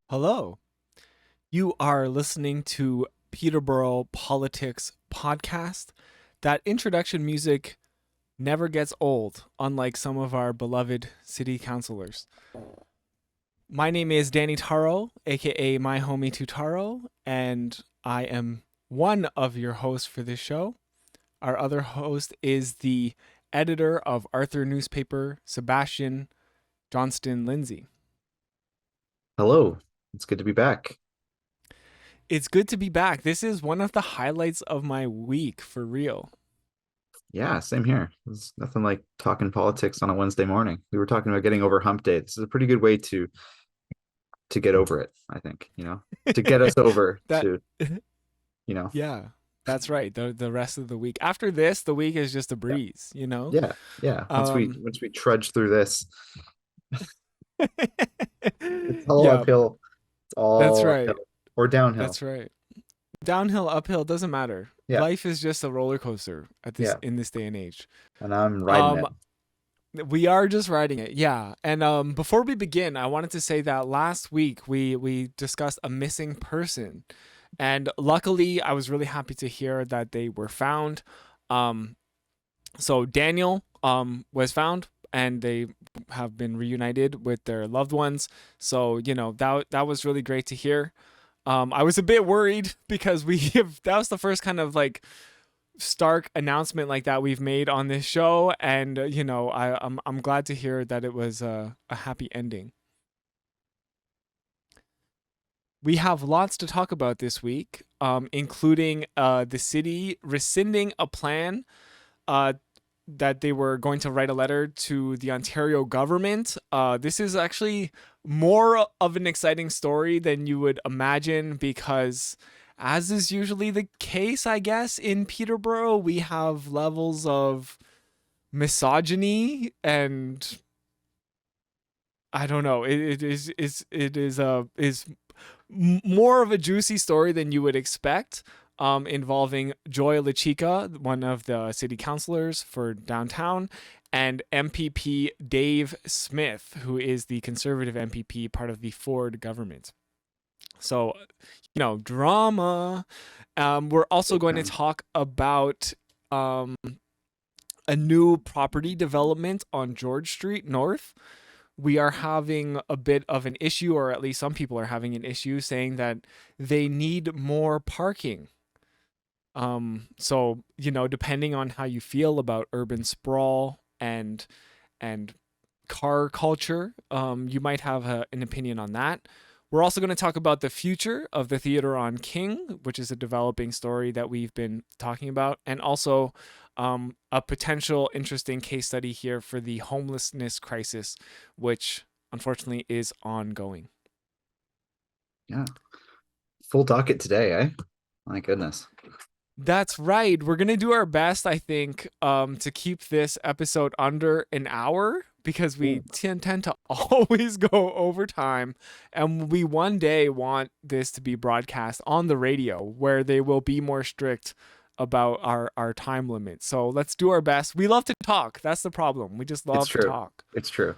Hello. You are listening to Peterborough Politics Podcast. That introduction music never gets old, unlike some of our beloved city councilors. My name is Danny Taro, aka My Homie Tutaro, and I am one of your hosts for this show. Our other host is the editor of Arthur newspaper, Sebastian Johnston-Lindsay. Hello, it's good to be back. It's good to be back. This is one of the highlights of my week, for real. Yeah, same here. There's nothing like talking politics on a Wednesday morning. We were talking about getting over hump day. This is a pretty good way to get over it, I think, to get us over that to, you know. yeah, that's right. The rest of the week. After this, the week is just a Yeah. breeze, you know? Yeah, yeah. Once we Um once we trudge through this, it's all Yeah, uphill. It's that's all right. uphill or downhill. That's right. Downhill, uphill, doesn't matter. Yeah, Life is just a roller coaster at this yeah. in this day and age. And I'm riding Um it. we are just writing it. Yeah. And before we begin, I wanted to say that last week we discussed a missing person. And luckily, I was really happy to hear that they were found. Um, so Daniel was found, and they have been reunited with their loved ones. So that was really great to hear. I was a bit worried because that was the first kind of like stark announcement like that we've made on this show, and I'm glad to hear that it was a happy ending. We have lots to talk about this week, including the city rescinding a plan uh, that they were going to write a letter to the Ontario government. This is actually more of an exciting story than you would imagine because, as is usually the case, I guess, in Peterborough, we have levels of misogyny and I don't know. It is more of a juicy story than you would expect, involving Joy Lachica, one of the city councilors for downtown, and MPP Dave Smith, who is the conservative MPP, part of the Ford government. So, drama. We're also Big going to time. talk about um, a new property development on George Street North. We are having a bit of an issue, or at least some people are having an issue, saying that they need more parking. So depending on how you feel about urban sprawl and car culture, you might have an opinion on that. We're also going to talk about the future of the theater on King, which is a developing story that we've been talking about, and also a potential interesting case study here for the homelessness crisis, which unfortunately is ongoing. Yeah. Full docket today, eh? My goodness. That's right. We're going to do our best, I think, to keep this episode under an hour because we Ooh. tend to always go over time. And we one day want this to be broadcast on the radio where they will be more strict about our time limit. So let's do our best. We love to talk. That's the problem. We just It's love to true. talk. It's true.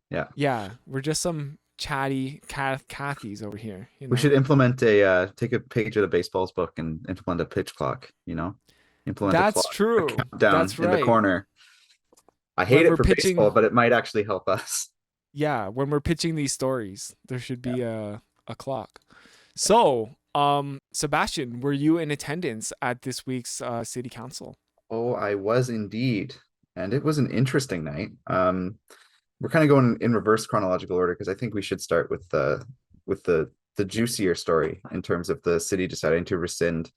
Yeah. Yeah, we're just some chatty Cathys over here, you We know? should implement a take a page out of baseball's book and implement a pitch clock, Implement a That's clock, a true. countdown That's in the right. corner. I hate When it we're for baseball, pitching but it might actually help us. Yeah, when we're pitching these stories, there should Yeah. be a clock. So, Sebastian, were you in attendance at this week's city council? Oh, I was indeed. And it was an interesting night. We're kind of going in reverse chronological order because I think we should start with the juicier story in terms of the city deciding to rescind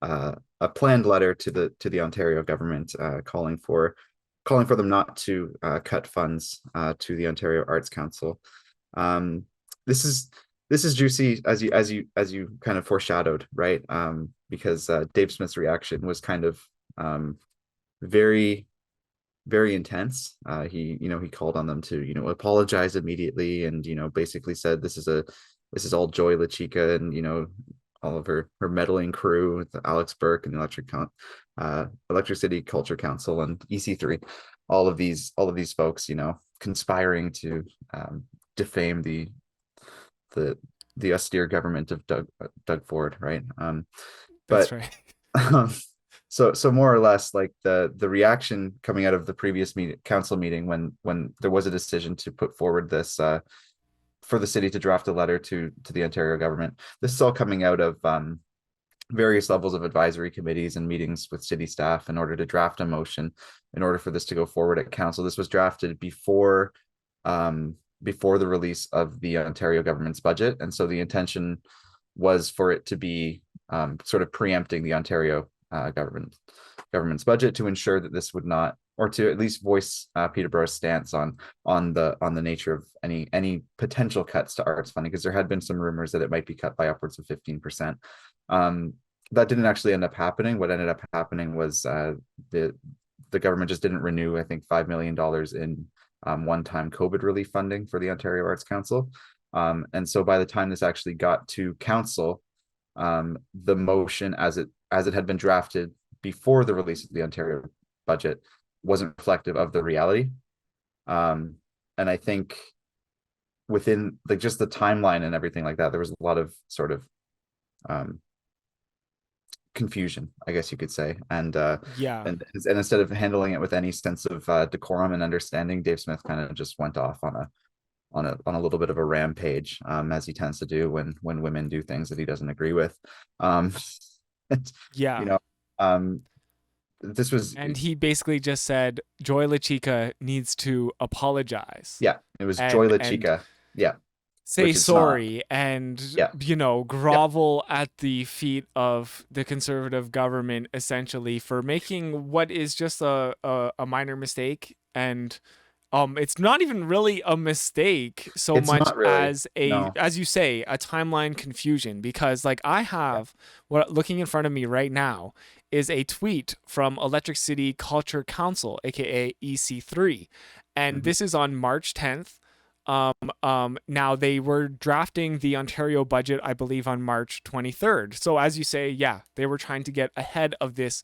a planned letter to the Ontario government calling for them not to cut funds to the Ontario Arts Council. Um, this is this is juicy as you kind of foreshadowed, right? Because Dave Smith's reaction was kind of very very intense. He called on them to apologize immediately, and basically said this is all Joy Lachica and all of her meddling crew with Alex Burke and the Electric City Culture Council and EC3, all of these folks, conspiring to defame the the austere government of Doug Ford, right? That's But right. um, so more or less, like the reaction coming out of the previous council meeting, when there was a decision to put forward this for the city to draft a letter to the Ontario government. This is all coming out of various levels of advisory committees and meetings with city staff in order to draft a motion in order for this to go forward at council. This was drafted before the release of the Ontario government's budget, and so the intention was for it to be sort of preempting the Ontario government's budget to ensure that this would not, or to at least voice Peterborough's stance on the nature of any potential cuts to arts funding, because there had been some rumors that it might be cut by upwards of 15%. That didn't actually end up happening. What ended up happening was the government just didn't renew, I think, $5 million in one-time COVID relief funding for the Ontario Arts Council. And so by the time this actually got to council, the motion as it had been drafted before the release of the Ontario budget wasn't reflective of the reality. And I think within like just the timeline and everything like that, there was a lot of sort of confusion, I guess you could say. And Yeah. and instead of handling it with any sense of decorum and understanding, Dave Smith kind of just went off on a little bit of a rampage, as he tends to do when women do things that he doesn't agree with. And, you Yeah. know, this was, And he basically just said Joy Lachica needs to apologize yeah, it was Joy and Lachica, yeah, say which it's not, sorry and, yeah, yep, grovel at the feet of the conservative government, essentially, for making what is just a minor mistake. And it's not even really a mistake so it's much not really, as no, as you say, a timeline confusion. Because like I yeah, have what looking in front of me right now is a tweet from Electric City Culture Council, aka EC3, and mhm, this is on March 10th. Now they were drafting the Ontario budget, I believe, on March 23rd. So as you say, yeah, they were trying to get ahead of this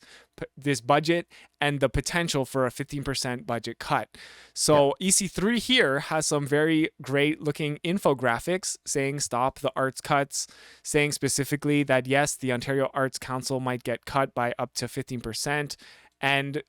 budget and the potential for a 15% budget cut. yeah, So EC3 here has some very great looking infographics saying stop the arts cuts, saying specifically that yes, the Ontario Arts Council might get cut by up to 15%, and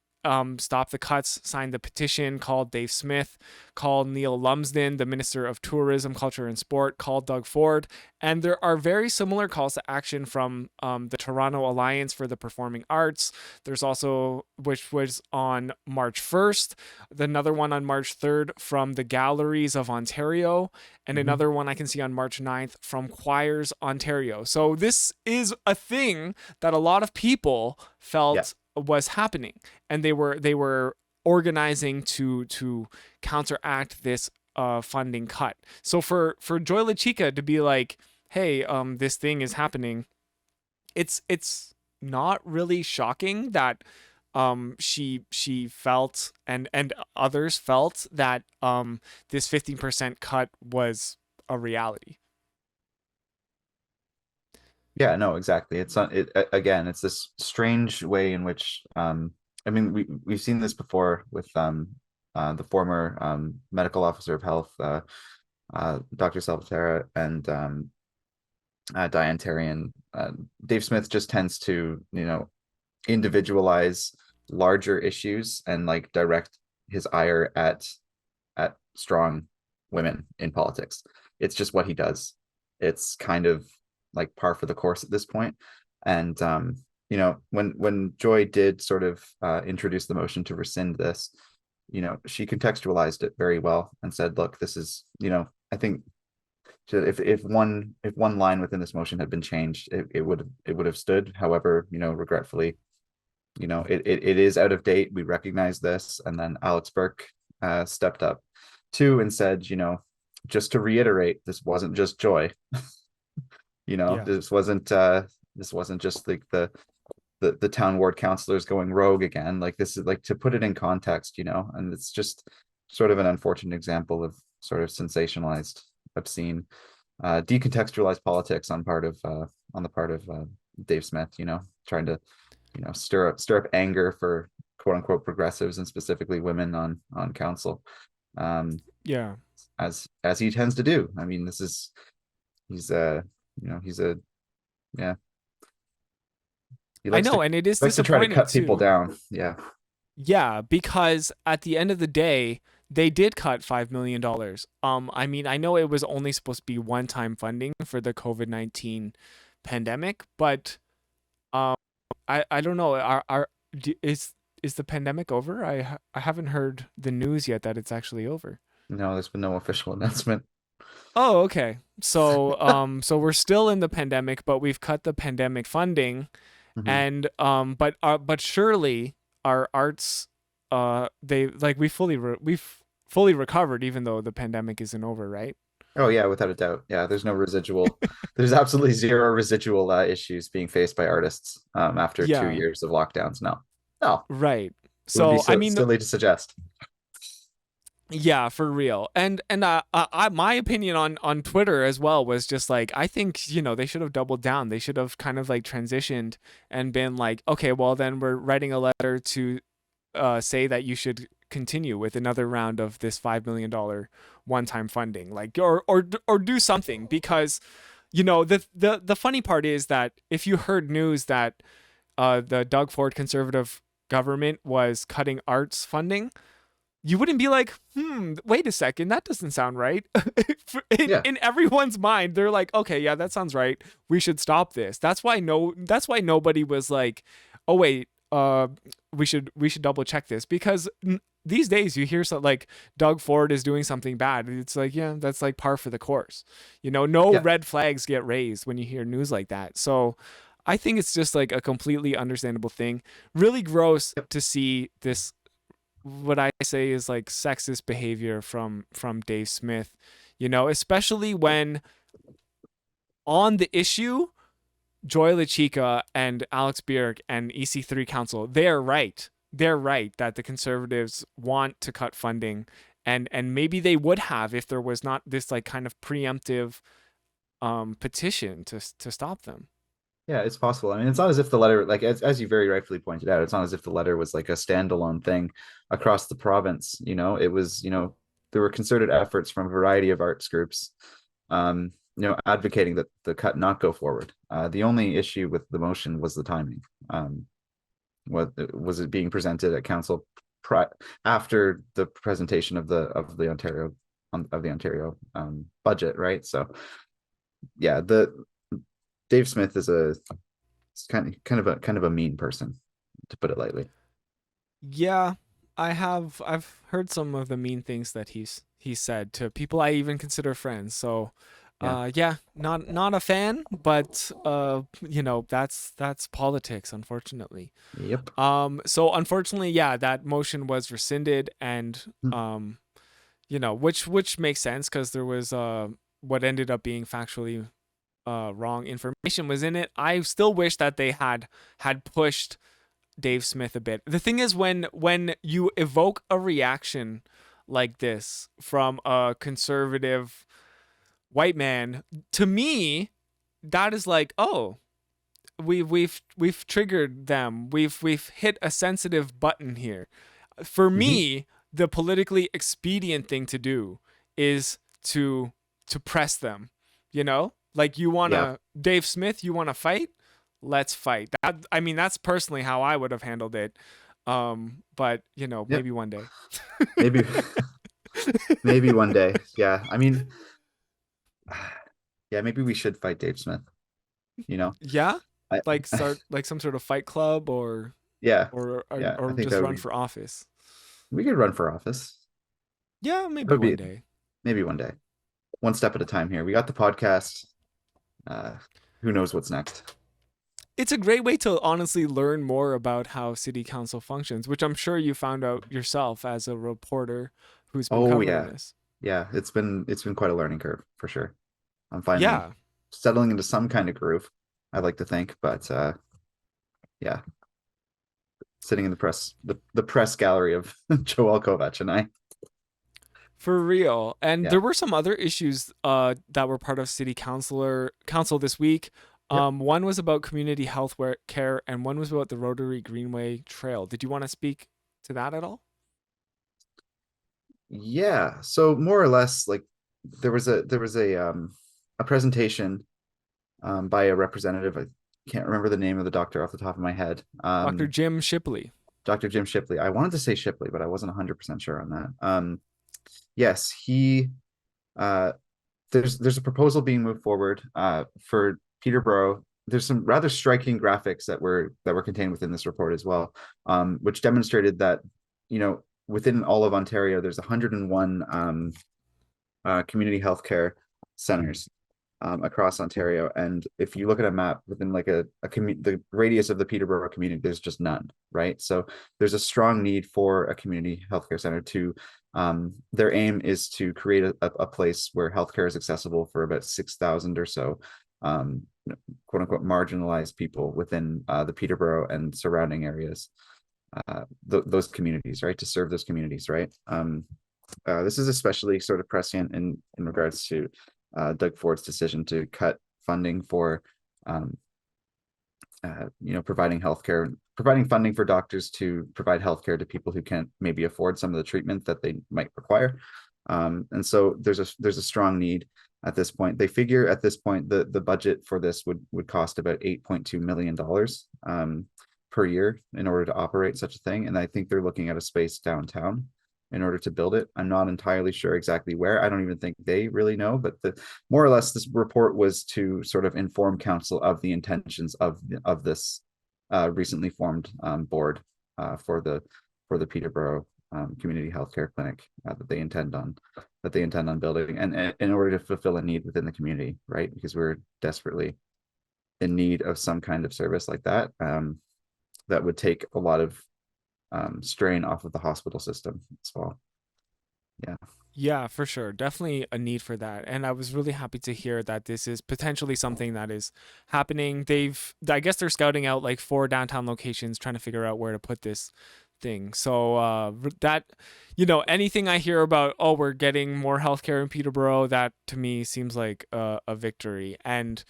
stop the cuts, signed the petition, called Dave Smith, called Neil Lumsden, the Minister of Tourism, Culture and Sport, called Doug Ford. And there are very similar calls to action from the Toronto Alliance for the Performing Arts. There's also, which was on March 1st, another one on March 3rd from the Galleries of Ontario, and mhm, another one I can see on March 9th from Choirs Ontario. So this is a thing that a lot of people yeah, felt was happening, and they were organizing to counteract this funding cut. So for Joy Lachica to be like, hey, this thing is happening, it's not really shocking that she felt and others felt that this 15% cut was a reality. yeah, no, exactly. It's not it again, it's this strange way in which I mean we've seen this before with the former medical officer of health, Dr. Salvatera, and Diane Tarian. Dave Smith just tends to, individualize larger issues and like direct his ire at strong women in politics. It's just what he does. It's kind of like par for the course at this point. And when Joy did sort of introduce the motion to rescind this, she contextualized it very well and said, look, this is, I think if one line within this motion had been changed, it would have stood. However, regretfully, it is out of date. We recognize this. And then Alex Burke stepped up too and said, just to reiterate, this wasn't just Joy. Yeah. This wasn't just like the town ward councilors going rogue again. Like, this is like to put it in context, and it's just sort of an unfortunate example of sort of sensationalized, obscene, decontextualized politics on the part of Dave Smith, trying to stir up anger for quote unquote progressives and specifically women on council, um, Yeah. as he tends to do. I mean, this is He's he's a yeah. He I know, and it is likes to try to disappointing cut people too. down. Yeah. Yeah, because at the end of the day, they did cut $5 million. I mean, I know it was only supposed to be one-time funding for the COVID-19 pandemic, but um, I don't know. Is the pandemic over? I haven't heard the news yet that it's actually over. No, there's been no official announcement. Oh, okay. So we're still in the pandemic, but we've cut the pandemic funding, Hmm. and but surely our arts, they like we've fully recovered, even though the pandemic isn't over, right? Oh yeah, without a doubt. Yeah, there's no residual. There's absolutely zero residual issues being faced by artists after two Yeah, years of lockdowns. No, no, right. it would be So I so mean, silly to suggest. yeah, for real. And my opinion on Twitter as well was just like, I think, they should have doubled down. They should have kind of like transitioned and been like, okay, well then we're writing a letter to say that you should continue with another round of this $5 million one-time funding, like, or do something. Because the funny part is that if you heard news that the Doug Ford conservative government was cutting arts funding, you wouldn't be like, wait a second, that doesn't sound right. Yeah, In everyone's mind, they're like, okay, yeah, that sounds right. We should stop this. That's why nobody was like, oh wait, we should double check this, because these days you hear something like Doug Ford is doing something bad. It's like, yeah, that's like par for the course. No yeah, red flags get raised when you hear news like that. So I think it's just like a completely understandable thing. Really gross yep. to see this, what I say is like sexist behavior from Dave Smith, especially when on the issue, Joy Lachica and Alex Bierk and EC3 Council, they're right. They're right that the conservatives want to cut funding, and maybe they would have if there was not this like kind of preemptive petition to stop them. Yeah, it's possible. I mean, it's not as if the letter, like as you very rightfully pointed out, it's not as if the letter was like a standalone thing across the province. It was, there were concerted efforts from a variety of arts groups, advocating that the cut not go forward. The only issue with the motion was the timing. What was it being presented at council after the presentation of the Ontario budget, right? So yeah, the Dave Smith is a it's kind of a mean person, to put it lightly. Yeah, I've heard some of the mean things that he's said to people I even consider friends. So, Yeah. yeah, not a fan, but that's politics, unfortunately. Yep. So unfortunately, yeah, that motion was rescinded, and which makes sense because there was what ended up being factually wrong information was in it. I still wish that they had pushed Dave Smith a bit. The thing is, when you evoke a reaction like this from a conservative white man, to me, that is like, oh, we've triggered them. We've hit a sensitive button here. For Hmm. me, the politically expedient thing to do is to press them. Like, you Yeah. wanna Dave Smith, you wanna fight? Let's fight. I mean, that's personally how I would have handled it. But Yep. maybe one day. Maybe maybe one day. Yeah. I mean, yeah, maybe we should fight Dave Smith, you know? Yeah, I like start like some sort of fight club, or yeah. or or, Yeah, I or think that just would run be for office. we could run for office. Yeah, That maybe would one be day. maybe one day. One step at a time here. We got the podcast. Uh who knows what's next? It's a great way to honestly learn more about how city council functions, which I'm sure you found out yourself as a reporter who's been Oh covering yeah. this. Yeah, it's been quite a learning curve for sure. I'm finally Yeah, settling into some kind of groove, I like to think, but yeah, sitting in the press gallery of Joel Kovac and I. for real. And Yeah. there were some other issues that were part of city council this week. Yep. One was about community care, and one was about the Rotary Greenway Trail. Did you want to speak to that at all? Yeah. So more or less, like there was a a presentation by a representative. I can't remember the name of the doctor off the top of my head. Dr. Jim Shipley. Dr. Jim Shipley. I wanted to say Shipley, but I wasn't 100% sure on that. Yes, he uh, there's a proposal being moved forward for Peterborough. There's some rather striking graphics that were contained within this report as well, which demonstrated that, within all of Ontario, there's 101 community healthcare centers across Ontario. And if you look at a map within like the radius of the Peterborough community, there's just none, right? So there's a strong need for a community healthcare center to, their aim is to create a place where healthcare is accessible for about 6,000 or so, quote unquote, marginalized people within the Peterborough and surrounding areas, those communities, right? To serve those communities, right? This is especially sort of prescient in regards to Doug Ford's decision to cut funding for, providing funding for doctors to provide healthcare to people who can't maybe afford some of the treatment that they might require. And so there's a strong need at this point. They figure at this point the budget for this would cost about $8.2 million per year in order to operate such a thing. And I think they're looking at a space downtown in order to build it. I'm not entirely sure exactly where. I don't even think they really know, but more or less this report was to sort of inform council of the intentions of this recently formed board for the Peterborough Community Healthcare Clinic that they intend on building, and in order to fulfill a need within the community, right? Because we're desperately in need of some kind of service like that, that would take a lot of strain off of the hospital system as well. Yeah, for sure. Definitely a need for that. And I was really happy to hear that this is potentially something that is happening. I guess they're scouting out like 4 downtown locations, trying to figure out where to put this thing. So that, anything I hear about, oh, we're getting more healthcare in Peterborough, that to me seems like a victory. And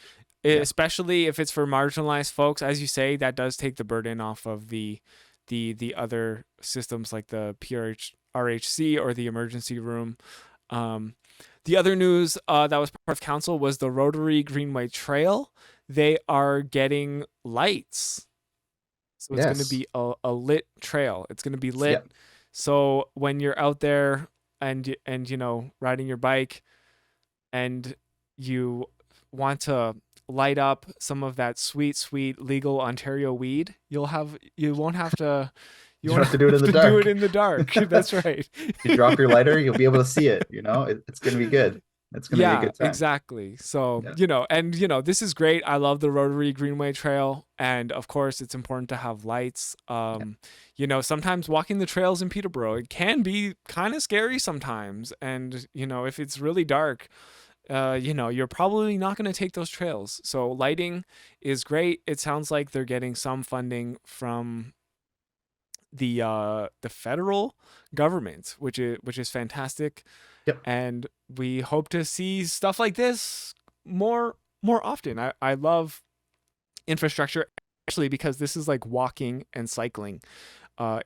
especially if it's for marginalized folks, as you say, that does take the burden off of the other systems like the RHC or the emergency room. The other news that was part of council was the Rotary Greenway Trail. They are getting lights. So it's going to be a lit trail. It's going to be lit. Yep. So when you're out there and riding your bike and you want to light up some of that sweet legal Ontario weed, you won't have to you won't have to do it in the dark. Do it in the dark. That's right. You drop your lighter, you'll be able to see it. It's going to be good. It's going to be a good time. Exactly. So, this is great. I love the Rotary Greenway Trail. And of course, it's important to have lights. Sometimes walking the trails in Peterborough, it can be kind of scary sometimes. And, if it's really dark, you're probably not going to take those trails. So lighting is great. It sounds like they're getting some funding from the federal government, which is fantastic. Yep. And we hope to see stuff like this more often. I love infrastructure, especially because this is like walking and cycling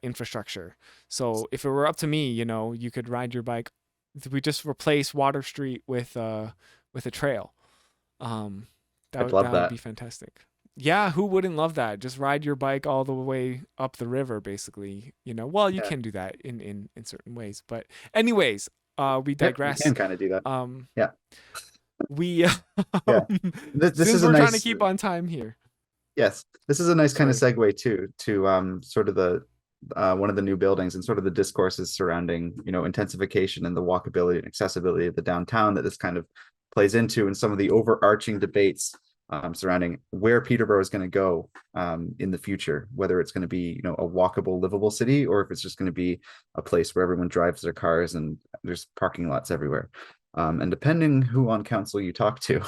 infrastructure. So if it were up to me, you could ride your bike. We just replace Water Street with a trail. That would be fantastic. Yeah, who wouldn't love that? Just ride your bike all the way up the river, basically. Well, you can do that in certain ways. But anyways, we digress. You can kind of do that. Yeah. We This since is we're a nice, trying to keep on time here. Yes, this is a nice kind of segue to sort of the one of the new buildings and sort of the discourses surrounding intensification and the walkability and accessibility of the downtown that this kind of plays into, and some of the overarching debates surrounding where Peterborough is going to go in the future, whether it's going to be a walkable, livable city, or if it's just going to be a place where everyone drives their cars and there's parking lots everywhere. And depending who on council you talk to,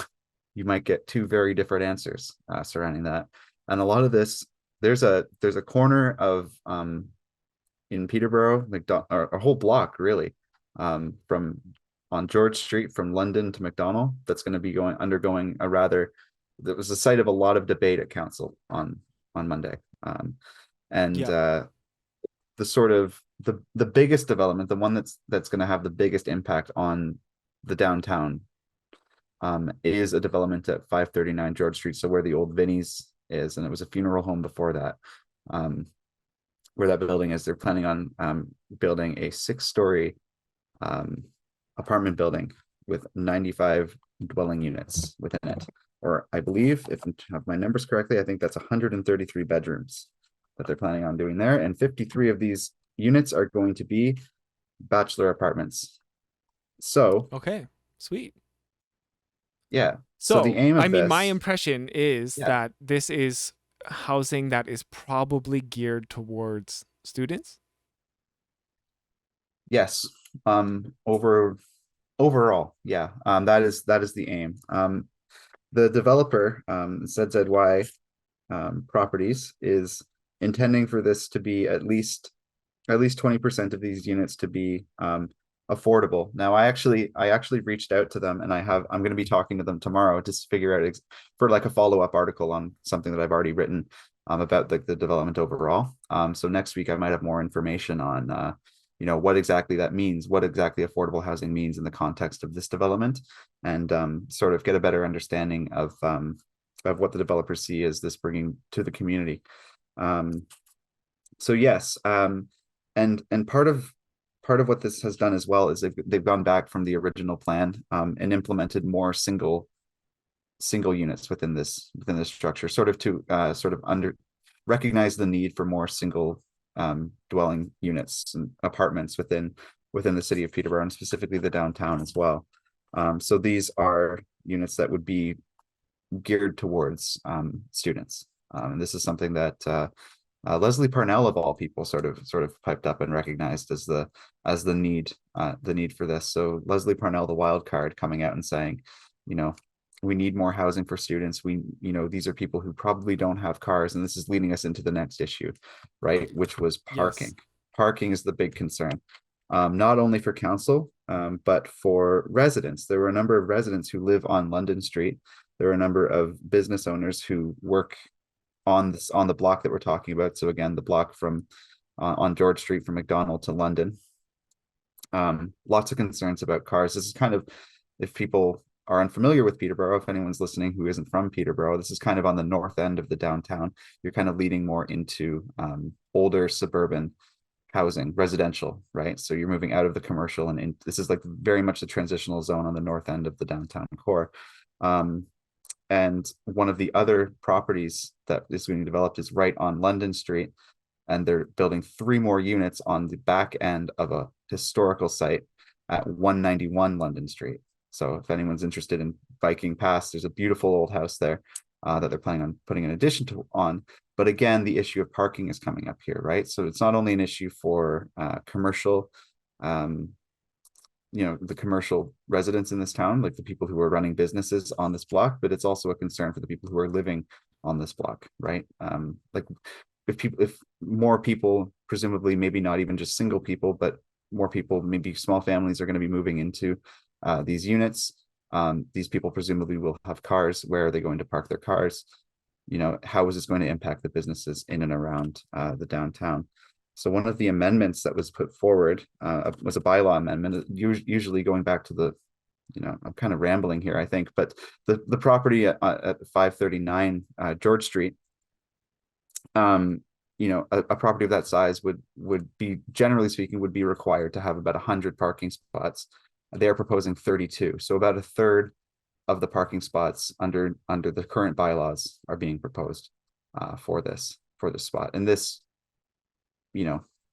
you might get 2 very different answers surrounding that. And a lot of this, there's a corner of in Peterborough, a whole block really, from on George Street from London to McDonald, that's going to be undergoing that was the site of a lot of debate at council on Monday. The sort of the biggest development, the one that's going to have the biggest impact on the downtown, is a development at 539 George Street, so where the old Vinnie's is, and it was a funeral home before that. Where that building is, they're planning on building a 6-story apartment building with 95 dwelling units within it. Or I believe, if I have my numbers correctly, I think that's 133 bedrooms that they're planning on doing there. And 53 of these units are going to be bachelor apartments. So, Okay, sweet. yeah. So the So, aim I of mean, my this, impression is yeah, that this is housing that is probably geared towards students. yes. Overall, yeah. That is the aim. The developer, ZZY properties, is intending for this to be at least 20% of these units to be affordable. Now, I actually reached out to them, and I'm going to be talking to them tomorrow to figure out for like a follow-up article on something that I've already written about the development overall. So next week I might have more information on what exactly that means, what exactly affordable housing means in the context of this development, and sort of get a better understanding of what the developers see as this bringing to the community. So yes, and part of what this has done as well is they've gone back from the original plan and implemented more single units within this structure, sort of to sort of under recognize the need for more single dwelling units and apartments within the city of Peterborough, and specifically the downtown as well. So these are units that would be geared towards students. And this is something that Leslie Parnell, of all people, sort of piped up and recognized as the need for this. So Leslie Parnell, the wild card, coming out and saying, you know, we need more housing for students. These are people who probably don't have cars, and this is leading us into the next issue, right? Which was parking. Yes. Parking is the big concern, not only for council, but for residents. There were a number of residents who live on London Street. There are a number of business owners who work on the block that we're talking about. So again, the block from on George Street from McDonald to London. Lots of concerns about cars. This is kind of, if people are unfamiliar with Peterborough, if anyone's listening who isn't from Peterborough, this is kind of on the north end of the downtown. You're kind of leading more into older suburban housing, residential, right? So you're moving out of the commercial, and this is like very much the transitional zone on the north end of the downtown core. And one of the other properties that is being developed is right on London Street, and they're building 3 more units on the back end of a historical site at 191 London Street. So if anyone's interested in biking past, there's a beautiful old house there that they're planning on putting an addition on. But again, the issue of parking is coming up here, right? So it's not only an issue for commercial, the commercial residents in this town, like the people who are running businesses on this block, but it's also a concern for the people who are living on this block, right? Like if more people, presumably maybe not even just single people, but more people, maybe small families, are going to be moving into these units. These people presumably will have cars. Where are they going to park their cars? How is this going to impact the businesses in and around the downtown? So one of the amendments that was put forward was a bylaw amendment, usually going back to I'm kind of rambling here, I think, but the property at 539 George Street, a property of that size would be, generally speaking, would be required to have about 100 parking spots. They are proposing 32, so about a third of the parking spots under the current bylaws are being proposed for this spot, and this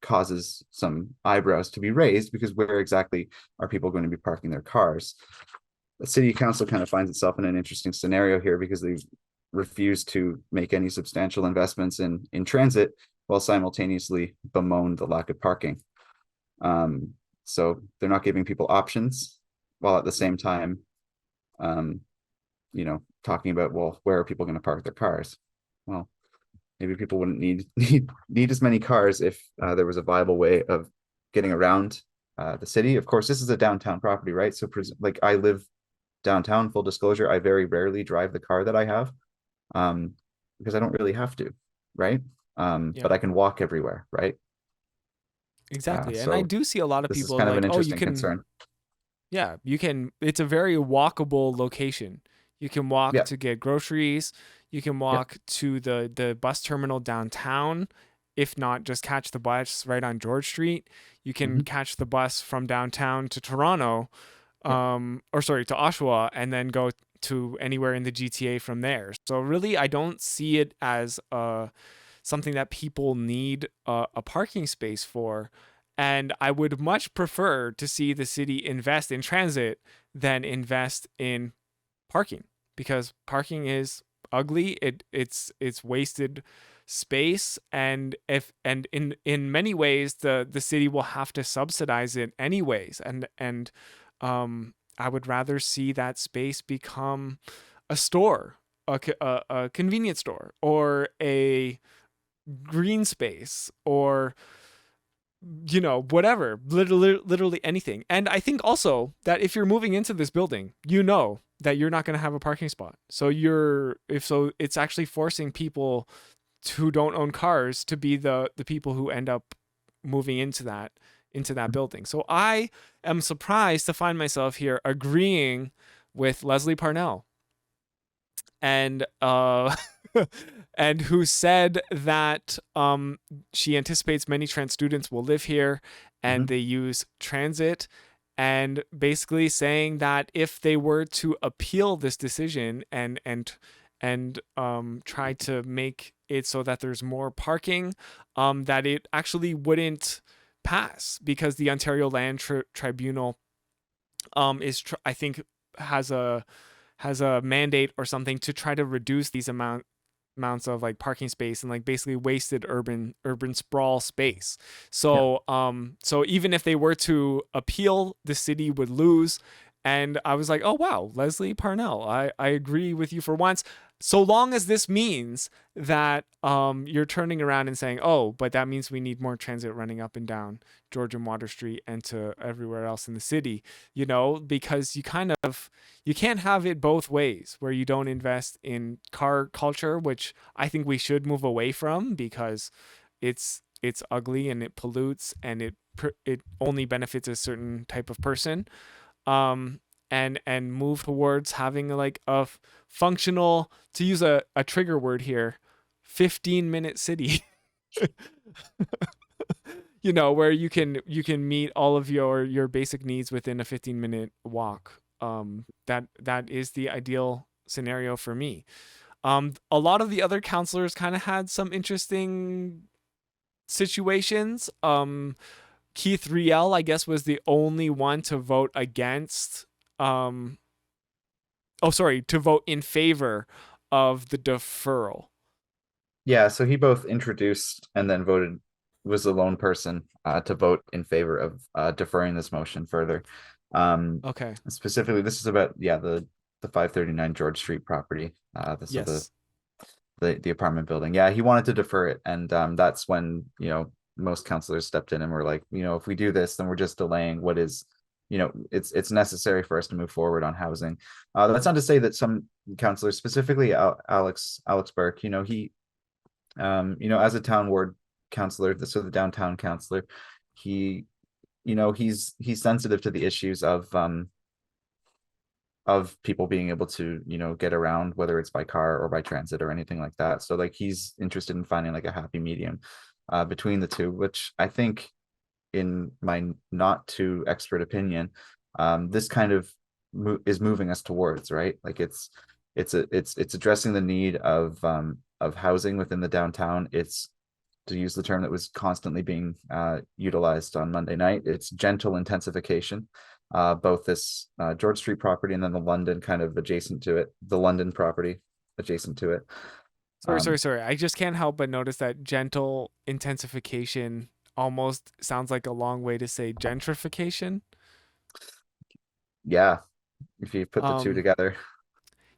causes some eyebrows to be raised, because where exactly are people going to be parking their cars? The city council kind of finds itself in an interesting scenario here, because they refuse to make any substantial investments in transit, while simultaneously bemoan the lack of parking. So they're not giving people options, while at the same time talking about, well, where are people going to park their cars? Well, maybe people wouldn't need as many cars if there was a viable way of getting around the city. Of course, this is a downtown property, right? So like, I live downtown, full disclosure, I very rarely drive the car that I have because I don't really have to, right? Yeah. But I can walk everywhere, right? Exactly. And I So do see a lot of this is people kind of like, an oh, you interesting can concern. Yeah, you can. It's a very walkable location. You can walk Yeah. to get groceries. You can Yep. walk to the bus terminal downtown. If not, just catch the bus right on George Street. You can Hmm. catch the bus from downtown to Toronto, Yep. or sorry, to Oshawa, and then go to anywhere in the GTA from there. So really, I don't see it as something that people need a parking space for. And I would much prefer to see the city invest in transit than invest in parking, because parking is ugly. It's wasted space, and if and in many ways the city will have to subsidize it anyways. And I would rather see that space become a store, a convenience store, or a green space, or whatever, literally anything. And I think also that if you're moving into this building, that you're not going to have a parking spot. So it's actually forcing people who don't own cars to be the people who end up moving into that building. So I am surprised to find myself here agreeing with Leslie Parnell, and and who said that she anticipates many trans students will live here and Hmm. they use transit, and basically saying that if they were to appeal this decision and try to make it so that there's more parking, that it actually wouldn't pass, because the Ontario Land Tribunal I think has a mandate or something to try to reduce these amounts of like parking space and like basically wasted urban sprawl space. Yeah. So even if they were to appeal, the city would lose. And I was like, oh wow, Leslie Parnell, I agree with you for once. So long as this means that you're turning around and saying, oh, but that means we need more transit running up and down George and Water Street and to everywhere else in the city, because you can't have it both ways, where you don't invest in car culture, which I think we should move away from, because it's ugly and it pollutes and it only benefits a certain type of person, um and move towards having like functional, to use a trigger word here, 15-minute city. Where you can meet all of your basic needs within a 15-minute walk. That is the ideal scenario for me. A lot of the other counselors kind of had some interesting situations. Keith Riel, I guess, was the only one to vote against. Oh, sorry, to vote in favor of the deferral. Yeah, so he both introduced and then voted, was the lone person to vote in favor of deferring this motion further. Okay. Specifically, this is about, yeah, the 539 George Street property. So Yes. the apartment building. Yeah, he wanted to defer it, and that's when most counselors stepped in and were like, if we do this, then we're just delaying what is, it's necessary for us to move forward on housing. That's not to say that some counselors, specifically Alex Burke, he as a town ward counselor, so the downtown counselor, he, he's sensitive to the issues of people being able to, get around, whether it's by car or by transit or anything like that. So like he's interested in finding like a happy medium between the two, which I think, in my not too expert opinion, this kind of is moving us towards, right? Like it's addressing the need of housing within the downtown. It's, to use the term that was constantly being utilized on Monday night, it's gentle intensification. Both this George Street property and then the London kind of adjacent to it, the London property adjacent to it. Sorry, sorry, Um, sorry. I just can't help but notice that gentle intensification almost sounds like a long way to say gentrification. yeah, if you put the two Um, together.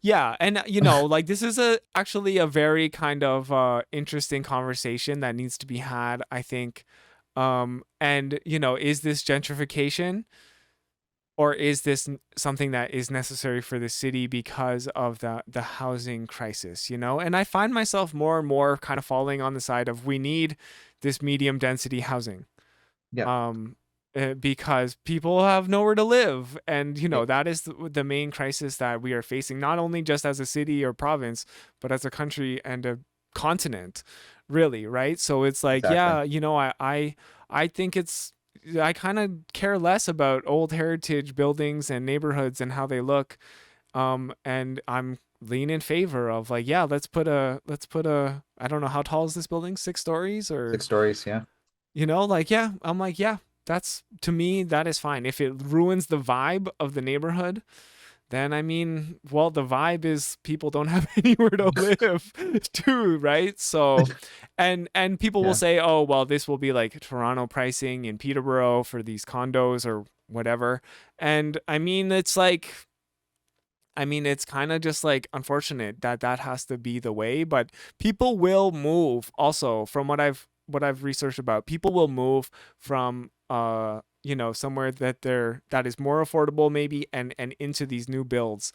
yeah, and like this is actually a very kind of interesting conversation that needs to be had, I think. And is this gentrification, or is this something that is necessary for the city because of the housing crisis? And I find myself more and more kind of falling on the side of we need this medium density housing. Yeah. um because people have nowhere to live. And, Yeah, that is the main crisis that we are facing, not only just as a city or province, but as a country and a continent, really, right? So it's like, exactly. yeah, I think I kind of care less about old heritage buildings and neighborhoods and how they look. And I'm lean in favor of, like, yeah, let's put a I don't know, how tall is this building? 6 stories, or 6 stories. Yeah. like, yeah, I'm like, yeah, that's, to me, that is fine. If it ruins the vibe of the neighborhood, then, I mean, well, the vibe is people don't have anywhere to live too, right? So, and people will Yeah. say, oh, well, this will be like Toronto pricing in Peterborough for these condos or whatever. And I mean, it's like, it's kind of just like unfortunate that that has to be the way, but people will move. Also, from what I've researched about, people will move from somewhere that is more affordable, maybe, and into these new builds,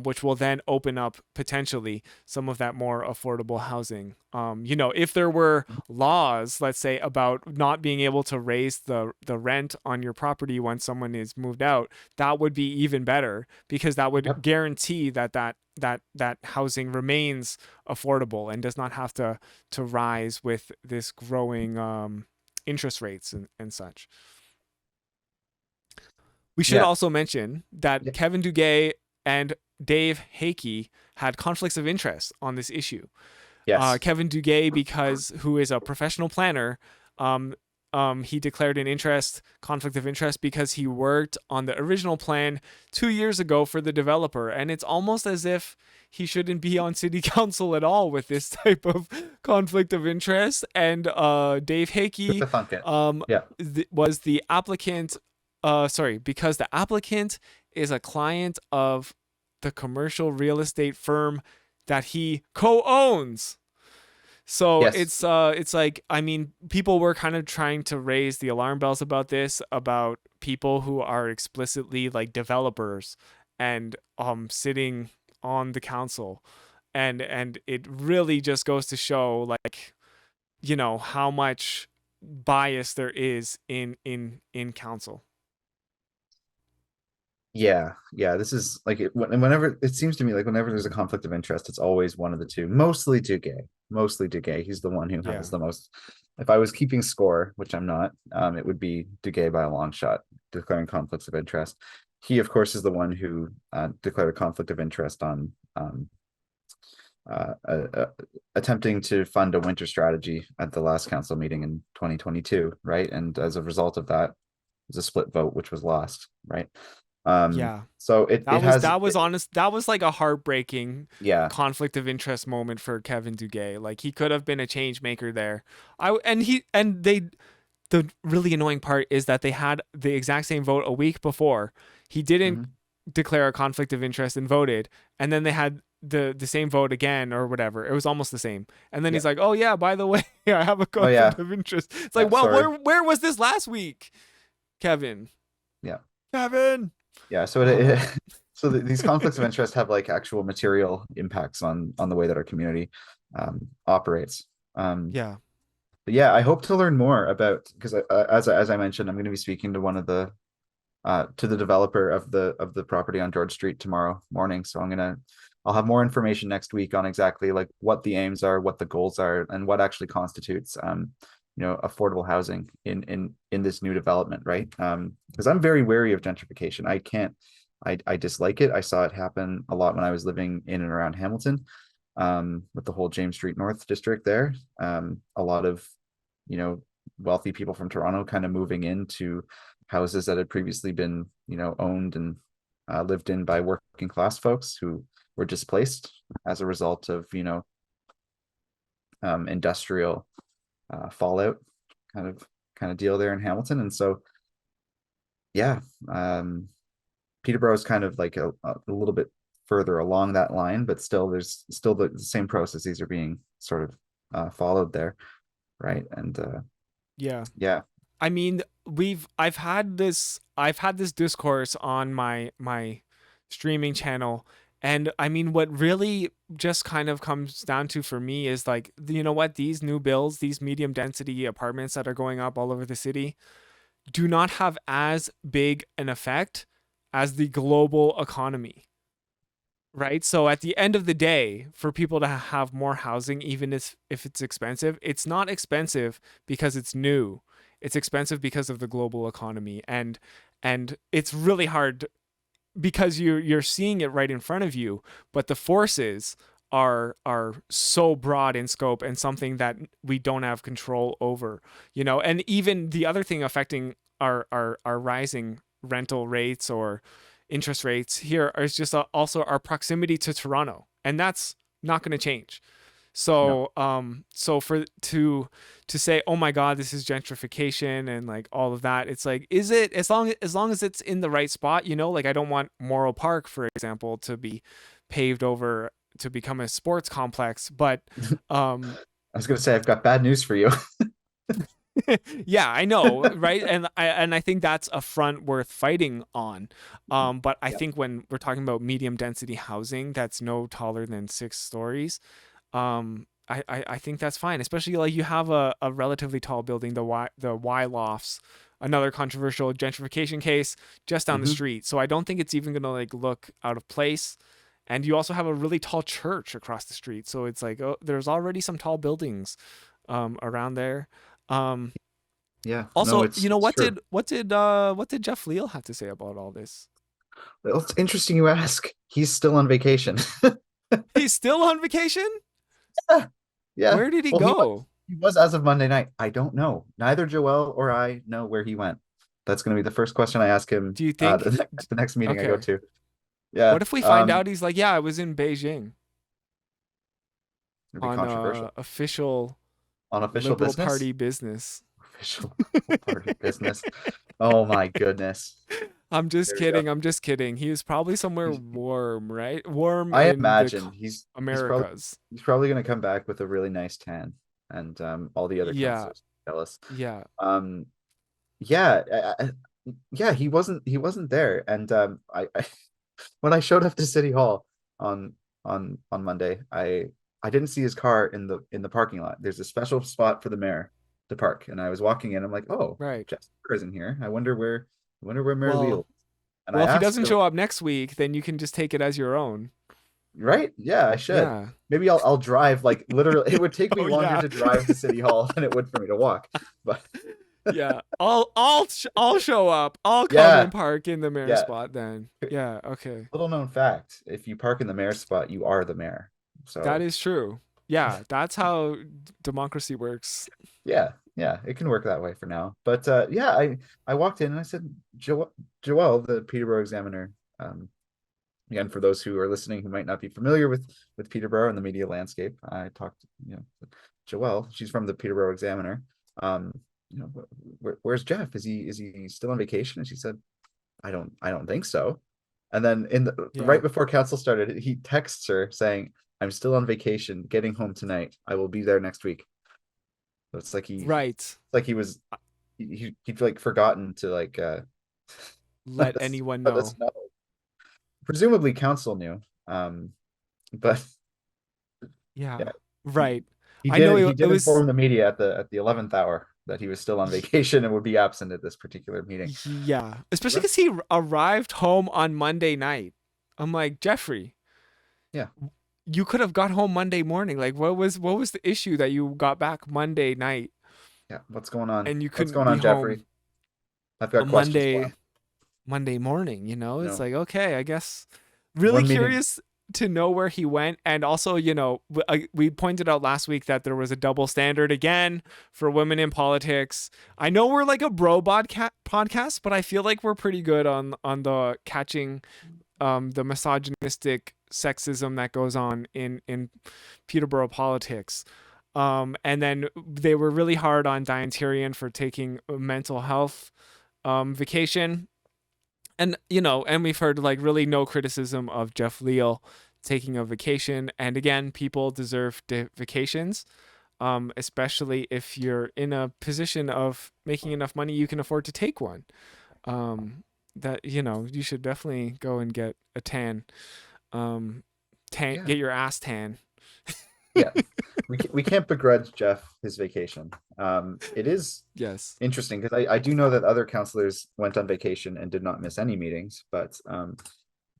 which will then open up potentially some of that more affordable housing. If there were laws, let's say, about not being able to raise the rent on your property when someone is moved out, that would be even better, because that would Yep. guarantee that housing remains affordable and does not have to rise with this growing interest rates and such. We should Yeah. also mention that Yeah. Kevin Duguay and Dave Hakey had conflicts of interest on this issue. Yes. Kevin Duguay, because who is a professional planner, um, he declared an conflict of interest, because he worked on the original plan 2 years ago for the developer, and it's almost as if he shouldn't be on city council at all with this type of conflict of interest. And Dave With Hakey, the Funkin. um, Yeah. was the applicant. Sorry, because the applicant is a client of the commercial real estate firm that he co-owns. So Yes. it's like, I mean, people were kind of trying to raise the alarm bells about this, about people who are explicitly like developers and sitting on the council. And it really just goes to show, like, how much bias there is in council. Yeah, yeah. This is like whenever it seems to me like whenever there's a conflict of interest, it's always one of the two. Mostly Duguay. Mostly Duguay. He's the one who Yeah. has the most. If I was keeping score, which I'm not, it would be Duguay by a long shot, declaring conflicts of interest. He, of course, is the one who declared a conflict of interest on uh, uh, uh, attempting to fund a winter strategy at the last council meeting in 2022, right? And as a result of that, it was a split vote, which was lost, right? Yeah. So it That was has that was honest. That was like a heartbreaking yeah. conflict of interest moment for Kevin Duguay. Like, he could have been a change maker there. The really annoying part is that they had the exact same vote a week before. He didn't Mhm. declare a conflict of interest and voted, and then they had the same vote again or whatever. It was almost the same. And then Yeah. he's like, "Oh yeah, by the way, I have a Oh conflict yeah. of interest." It's Yeah. like, "Well, Sorry. where was this last week, Kevin? Yeah. Kevin." Yeah. So Um, so these conflicts of interest have like actual material impacts on the way that our community operates. yeah. But yeah, I hope to learn more about because as I mentioned, I'm going to be speaking to one of the to the developer of the property on George Street tomorrow morning. So I'll have more information next week on exactly like what the aims are, what the goals are, and what actually constitutes affordable housing in this new development, right? Because I'm very wary of gentrification. I dislike it. I saw it happen a lot when I was living in and around Hamilton, with the whole James Street North district there. A lot of wealthy people from Toronto kind of moving into houses that had previously been owned and lived in by working class folks who were displaced as a result of industrial fallout kind of deal there in Hamilton. And so yeah, Peterborough is kind of like a little bit further along that line, but still there's still the same processes are being sort of followed there, right? And Yeah. yeah. I mean, I've had this discourse on my streaming channel, and I mean, what really just kind of comes down to for me is, like, you know what, these new builds, these medium density apartments that are going up all over the city, do not have as big an effect as the global economy. Right. So at the end of the day, for people to have more housing, even if it's expensive, it's not expensive because it's new. It's expensive because of the global economy. And it's really hard because you're seeing it right in front of you, but the forces are so broad in scope and something that we don't have control over, and even the other thing affecting our rising rental rates or interest rates here is just also our proximity to Toronto, and that's not going to change. No. So for to say, oh my God, this is gentrification and like all of that, it's like, is it, as long as it's in the right spot, like I don't want Morrow Park, for example, to be paved over to become a sports complex, but um I was going to say, I've got bad news for you. yeah, I know, right? And I think that's a front worth fighting on. But I Yeah. think when we're talking about medium density housing that's no taller than 6 stories, I think that's fine. Especially like you have a relatively tall building, the Y lofts, another controversial gentrification case just down the Hmm. street. So I don't think it's even gonna like look out of place. And you also have a really tall church across the street, so it's like, oh, there's already some tall buildings around there. Um, Yeah. No, Also, it's true. what did Jeff Leal have to say about all this? Well, it's interesting you ask. He's still on vacation. He's still on vacation? Yeah. Where did he Well, go? he was as of Monday night. I don't know. Neither Joel or I know where he went. That's going to be the first question I ask him Do you think? the next meeting I go Okay. to. Yeah. What if we find out he's like, yeah, I was in Beijing It'd be on controversial official on official Liberal business. Party business? Official party business. Oh my goodness. I'm just There we go. kidding. I'm just kidding. He was probably somewhere He's, warm, right? Warm I in the imagine he's probably Americas. he's probably going to come back with a really nice tan, and all the other Yeah. counselors are jealous. Yeah. Um, yeah, yeah, he wasn't there, and I when I showed up to City Hall on on Monday, I didn't see his car in the parking lot. There's a special spot for the mayor to park, and I was walking in. I'm like, oh, Right. Jessica isn't here. I wonder where Mayor Well, Leal. And I well, if he asked doesn't her, show up next week, then you can just take it as your own. right? Yeah, I should. Yeah. Maybe I'll drive, like, literally. It would take me Oh longer yeah. to drive to City Hall than it would for me to walk. But Yeah. I'll show up. I'll come yeah, and park in the mayor yeah. spot then. Yeah, okay. Little known fact: if you park in the mayor's spot, you are the mayor. That So is true. Yeah, that's how democracy works. yeah, yeah, it can work that way for now. But yeah, I walked in and I said, Joel, the Peterborough Examiner. Again, for those who are listening who might not be familiar with Peterborough and the media landscape, I talked, Joelle. She's from the Peterborough Examiner. Um, where's Jeff? Is he still on vacation? And she said, I don't think so. And then Yeah. right before council started, he texts her saying, I'm still on vacation, getting home tonight. I will be there next week. So Right. he was he'd like forgotten to like let Let us anyone let us know. know. Presumably council knew. But Yeah. yeah, he, Right. he I know did he it did was. inform the media at the 11th hour that he was still on vacation and would be absent at this particular meeting. Yeah, especially Well, because he arrived home on Monday night. I'm like, Jeffrey, yeah, you could have got home Monday morning. Like, what was the issue that you got back Monday night yeah. What's going on? and you What's couldn't going be on, Jeffrey? home I've a got questions for him. Monday morning? It's No, like, okay, I guess. Really one meeting. curious to know where he went, and also, we pointed out last week that there was a double standard again for women in politics. I know we're like a podcast, but I feel like we're pretty good on the catching the misogynistic sexism that goes on in Peterborough politics. And then they were really hard on Diane Tyrion for taking a mental health vacation. And we've heard like really no criticism of Jeff Leal taking a vacation. And again, people deserve vacations, especially if you're in a position of making enough money you can afford to take one. That you should definitely go and get a tan, Yeah, get your ass tan. Yeah, we can't begrudge Jeff his vacation. It is Yes. interesting because I do know that other counselors went on vacation and did not miss any meetings, but